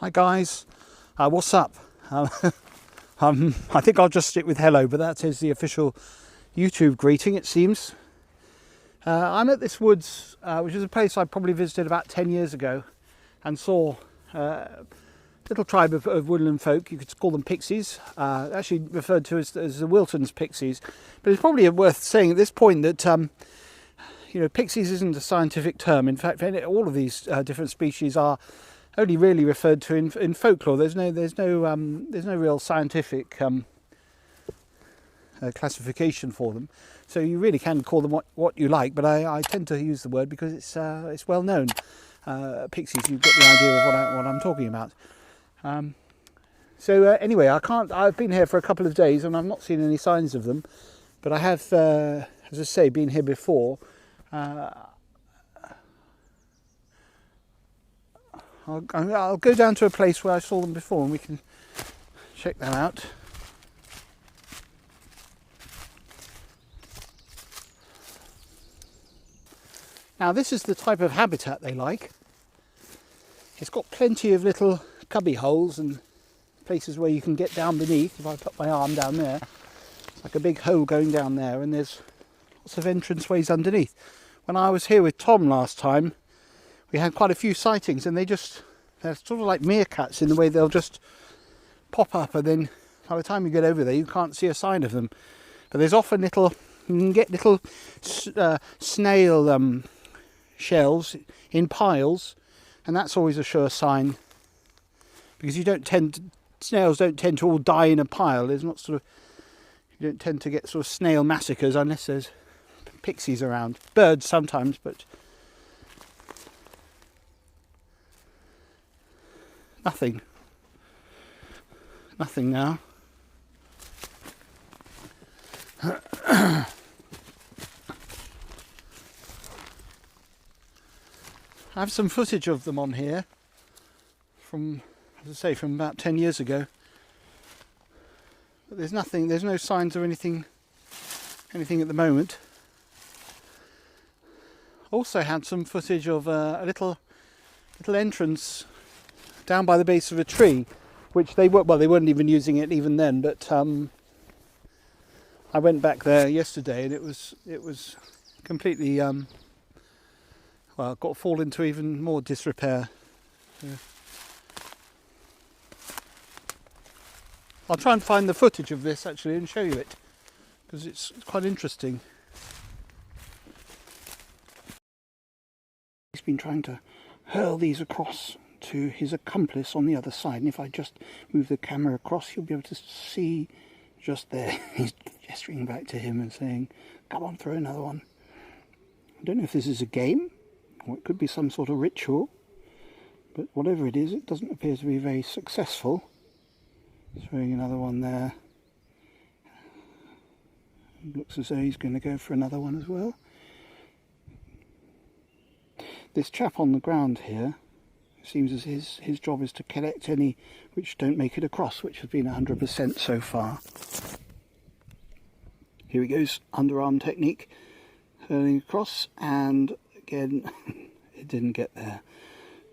Hi guys, what's up? I think I'll just stick with hello, but that is the official YouTube greeting, it seems. I'm at this woods, which is a place I probably visited about 10 years ago and saw a little tribe of woodland folk. You could call them Pixies, actually referred to as the Wilton's Pixies. But it's probably worth saying at this point that Pixies isn't a scientific term. In fact, all of these different species are only really referred to in folklore. There's no real scientific classification for them. So you really can call them what you like, but I tend to use the word because it's well known. Pixies, you've got the idea of what I'm talking about. Anyway, I've been here for a couple of days and I've not seen any signs of them, but I have, as I say, been here before. I'll go down to a place where I saw them before and we can check that out. Now this is the type of habitat they like. It's got plenty of little cubby holes and places where you can get down beneath. If I put my arm down there, it's like a big hole going down there, and there's lots of entrance-ways underneath. When I was here with Tom last time, we had quite a few sightings, and they're sort of like meerkats in the way they'll just pop up, and then by the time you get over there you can't see a sign of them. But there's often you can get little snail shells in piles, and that's always a sure sign, because snails don't tend to all die in a pile. You don't tend to get sort of snail massacres unless there's pixies around. Birds sometimes, but nothing now. I have some footage of them on here from about 10 years ago. But there's no signs of anything at the moment. Also had some footage of a little entrance down by the base of a tree, which they weren't even using it even then, but I went back there yesterday and it was completely got fall into even more disrepair. I'll try and find the footage of this actually and show you it, because it's quite interesting. He's been trying to hurl these across to his accomplice on the other side, and if I just move the camera across you'll be able to see just there. He's gesturing back to him and saying, "Come on, throw another one." I don't know if this is a game or it could be some sort of ritual, but whatever it is, it doesn't appear to be very successful. Throwing another one there. Looks as though he's going to go for another one as well. This chap on the ground here, seems as his job is to collect any which don't make it across, which has been 100% so far. Here he goes, underarm technique, hurling across, and again it didn't get there,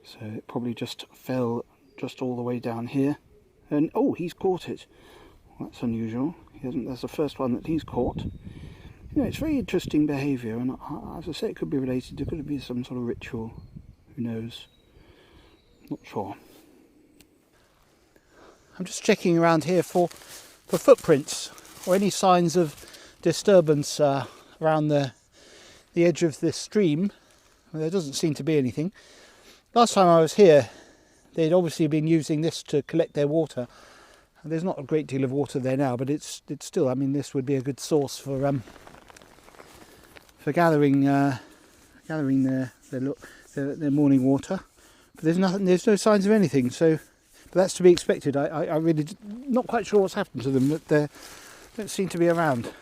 so it probably just fell just all the way down here. And oh, he's caught it. Well, that's unusual. That's the first one that he's caught. It's very interesting behaviour, and as I say, it could be related. It could be some sort of ritual. Who knows? Not sure. I'm just checking around here for footprints or any signs of disturbance around the edge of this stream. Well, there doesn't seem to be anything. Last time I was here, they'd obviously been using this to collect their water. There's not a great deal of water there now, but it's still. I mean, this would be a good source for gathering their morning water. But there's no signs of anything. So, but that's to be expected. I really not quite sure what's happened to them. But they don't seem to be around.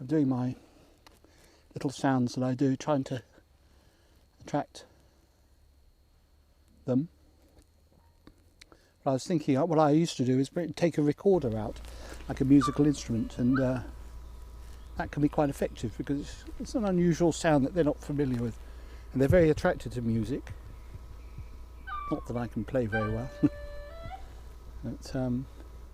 I'm doing my little sounds that I do, trying to attract them. But I was thinking, what I used to do is take a recorder out like a musical instrument, and that can be quite effective because it's an unusual sound that they're not familiar with, and they're very attracted to music. Not that I can play very well, but